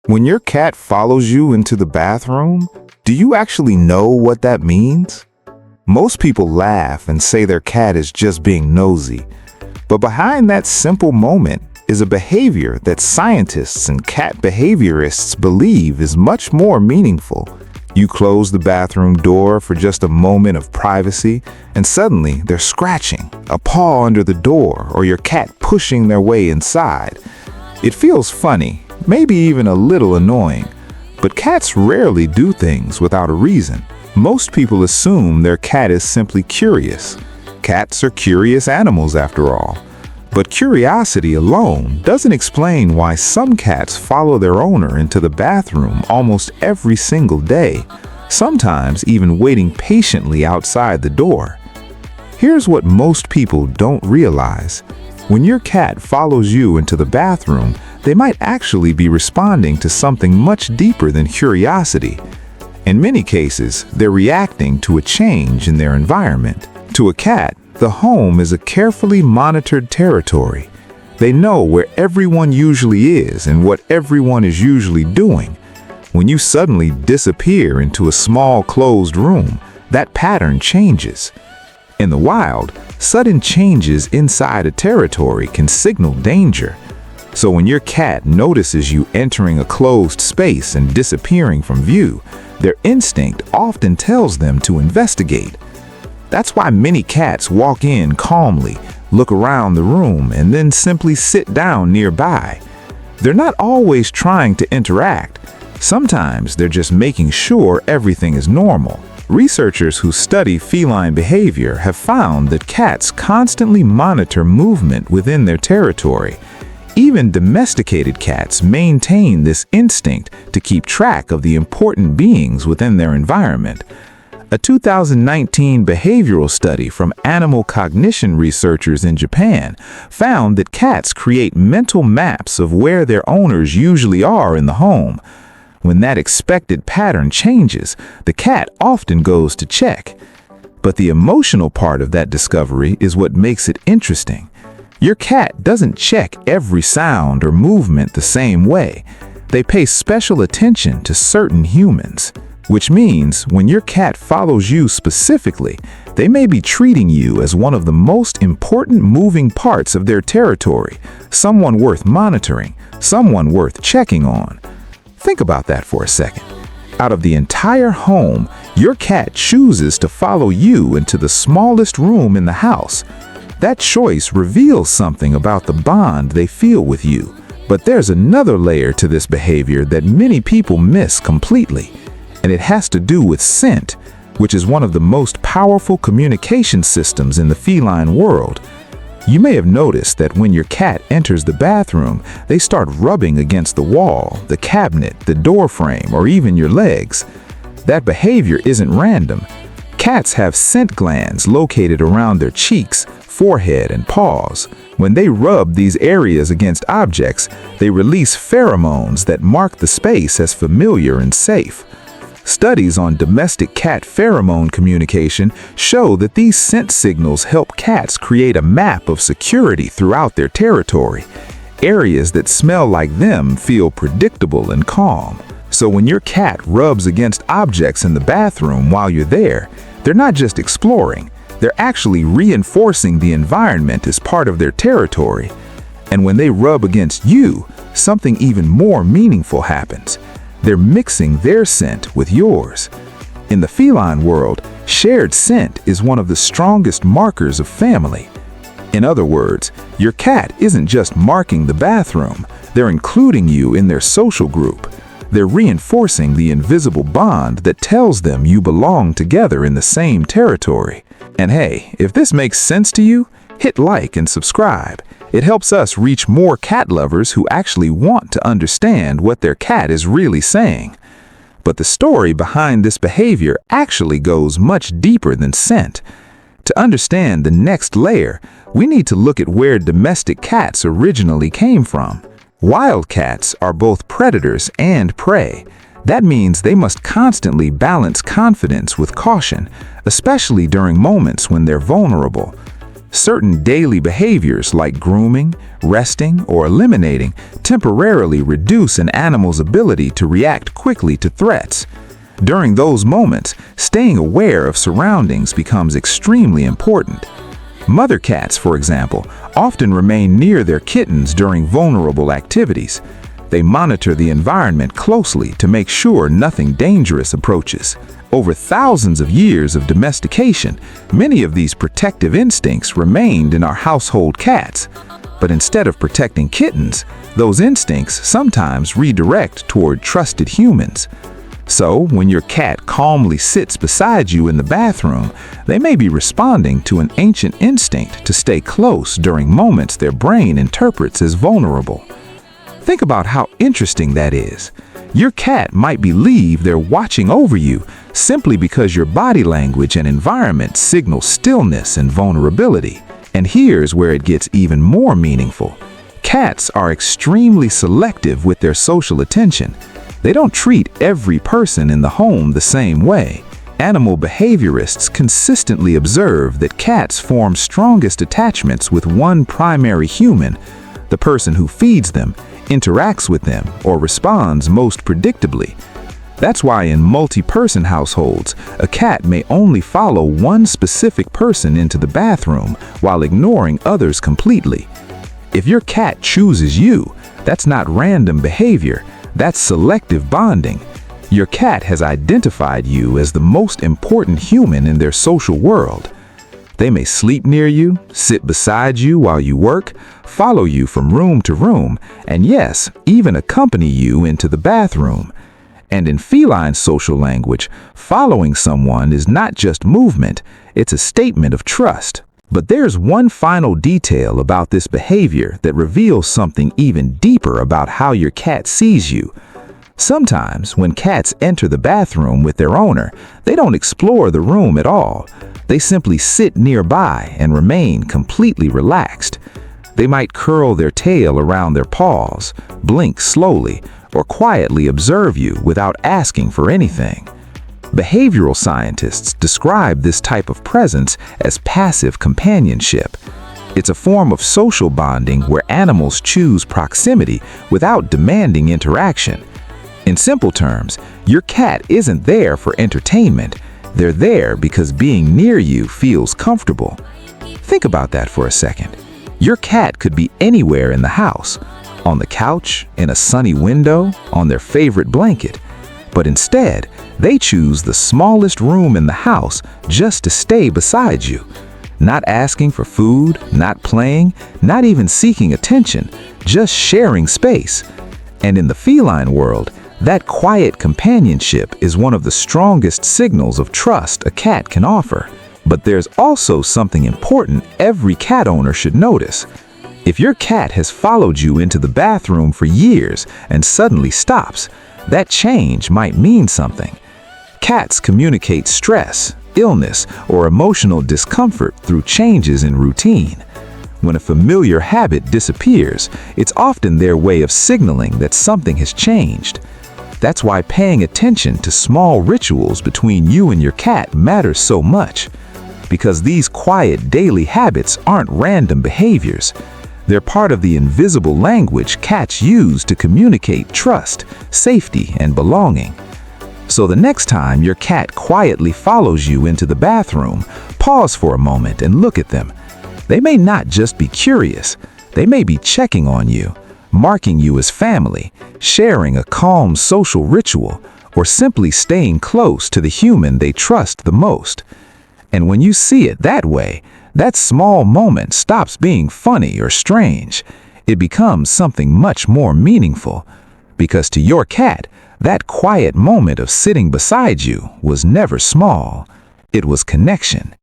When your cat follows you into the bathroom, do you actually know what that means? Most people laugh and say their cat is just being nosy. But behind that simple moment is a behavior that scientists and cat behaviorists believe is much more meaningful. You close the bathroom door for just a moment of privacy, and suddenly they're scratching, a paw under the door, or your cat pushing their way inside. It feels funny, maybe even a little annoying, but cats rarely do things without a reason. Most people assume their cat is simply curious. Cats are curious animals after all. But curiosity alone doesn't explain why some cats follow their owner into the bathroom almost every single day, sometimes even waiting patiently outside the door. Here's what most people don't realize. When your cat follows you into the bathroom, they might actually be responding to something much deeper than curiosity. In many cases, they're reacting to a change in their environment. To a cat, the home is a carefully monitored territory. They know where everyone usually is and what everyone is usually doing. When you suddenly disappear into a small closed room, that pattern changes. In the wild, sudden changes inside a territory can signal danger. So when your cat notices you entering a closed space and disappearing from view, their instinct often tells them to investigate. That's why many cats walk in calmly, look around the room, and then simply sit down nearby. They're not always trying to interact. Sometimes they're just making sure everything is normal. Researchers who study feline behavior have found that cats constantly monitor movement within their territory. Even domesticated cats maintain this instinct to keep track of the important beings within their environment. A 2019 behavioral study from animal cognition researchers in Japan found that cats create mental maps of where their owners usually are in the home. When that expected pattern changes, the cat often goes to check. But the emotional part of that discovery is what makes it interesting. Your cat doesn't check every sound or movement the same way. They pay special attention to certain humans. Which means when your cat follows you specifically, they may be treating you as one of the most important moving parts of their territory, someone worth monitoring, someone worth checking on. Think about that for a second. Out of the entire home, your cat chooses to follow you into the smallest room in the house. That choice reveals something about the bond they feel with you. But there's another layer to this behavior that many people miss completely. And it has to do with scent, which is one of the most powerful communication systems in the feline world. You may have noticed that when your cat enters the bathroom, they start rubbing against the wall, the cabinet, the door frame, or even your legs. That behavior isn't random. Cats have scent glands located around their cheeks, forehead, and paws. When they rub these areas against objects, they release pheromones that mark the space as familiar and safe. Studies on domestic cat pheromone communication show that these scent signals help cats create a map of security throughout their territory. Areas that smell like them feel predictable and calm. So when your cat rubs against objects in the bathroom while you're there, they're not just exploring, they're actually reinforcing the environment as part of their territory. And when they rub against you, something even more meaningful happens. They're mixing their scent with yours. In the feline world, shared scent is one of the strongest markers of family. In other words, your cat isn't just marking the bathroom, they're including you in their social group. They're reinforcing the invisible bond that tells them you belong together in the same territory. And hey, if this makes sense to you, hit like and subscribe. It helps us reach more cat lovers who actually want to understand what their cat is really saying. But the story behind this behavior actually goes much deeper than scent. To understand the next layer, we need to look at where domestic cats originally came from. Wild cats are both predators and prey. That means they must constantly balance confidence with caution, especially during moments when they're vulnerable. Certain daily behaviors like grooming, resting, or eliminating temporarily reduce an animal's ability to react quickly to threats. During those moments, staying aware of surroundings becomes extremely important. Mother cats, for example, often remain near their kittens during vulnerable activities. They monitor the environment closely to make sure nothing dangerous approaches. Over thousands of years of domestication, many of these protective instincts remained in our household cats. But instead of protecting kittens, those instincts sometimes redirect toward trusted humans. So, when your cat calmly sits beside you in the bathroom, they may be responding to an ancient instinct to stay close during moments their brain interprets as vulnerable. Think about how interesting that is. Your cat might believe they're watching over you simply because your body language and environment signal stillness and vulnerability. And here's where it gets even more meaningful. Cats are extremely selective with their social attention. They don't treat every person in the home the same way. Animal behaviorists consistently observe that cats form strongest attachments with one primary human, the person who feeds them, interacts with them, or responds most predictably. That's why in multi-person households, a cat may only follow one specific person into the bathroom while ignoring others completely. If your cat chooses you, that's not random behavior, that's selective bonding. Your cat has identified you as the most important human in their social world. They may sleep near you, sit beside you while you work, follow you from room to room, and yes, even accompany you into the bathroom. And in feline social language, following someone is not just movement, it's a statement of trust. But there's one final detail about this behavior that reveals something even deeper about how your cat sees you. Sometimes, when cats enter the bathroom with their owner, they don't explore the room at all. They simply sit nearby and remain completely relaxed. They might curl their tail around their paws, blink slowly, or quietly observe you without asking for anything. Behavioral scientists describe this type of presence as passive companionship. It's a form of social bonding where animals choose proximity without demanding interaction. In simple terms, your cat isn't there for entertainment. They're there because being near you feels comfortable. Think about that for a second. Your cat could be anywhere in the house, on the couch, in a sunny window, on their favorite blanket. But instead, they choose the smallest room in the house just to stay beside you. Not asking for food, not playing, not even seeking attention, just sharing space. And in the feline world, that quiet companionship is one of the strongest signals of trust a cat can offer. But there's also something important every cat owner should notice. If your cat has followed you into the bathroom for years and suddenly stops, that change might mean something. Cats communicate stress, illness, or emotional discomfort through changes in routine. When a familiar habit disappears, it's often their way of signaling that something has changed. That's why paying attention to small rituals between you and your cat matters so much. Because these quiet daily habits aren't random behaviors. They're part of the invisible language cats use to communicate trust, safety, and belonging. So the next time your cat quietly follows you into the bathroom, pause for a moment and look at them. They may not just be curious, they may be checking on you, marking you as family, sharing a calm social ritual, or simply staying close to the human they trust the most. And when you see it that way, that small moment stops being funny or strange. It becomes something much more meaningful. Because to your cat, that quiet moment of sitting beside you was never small. It was connection.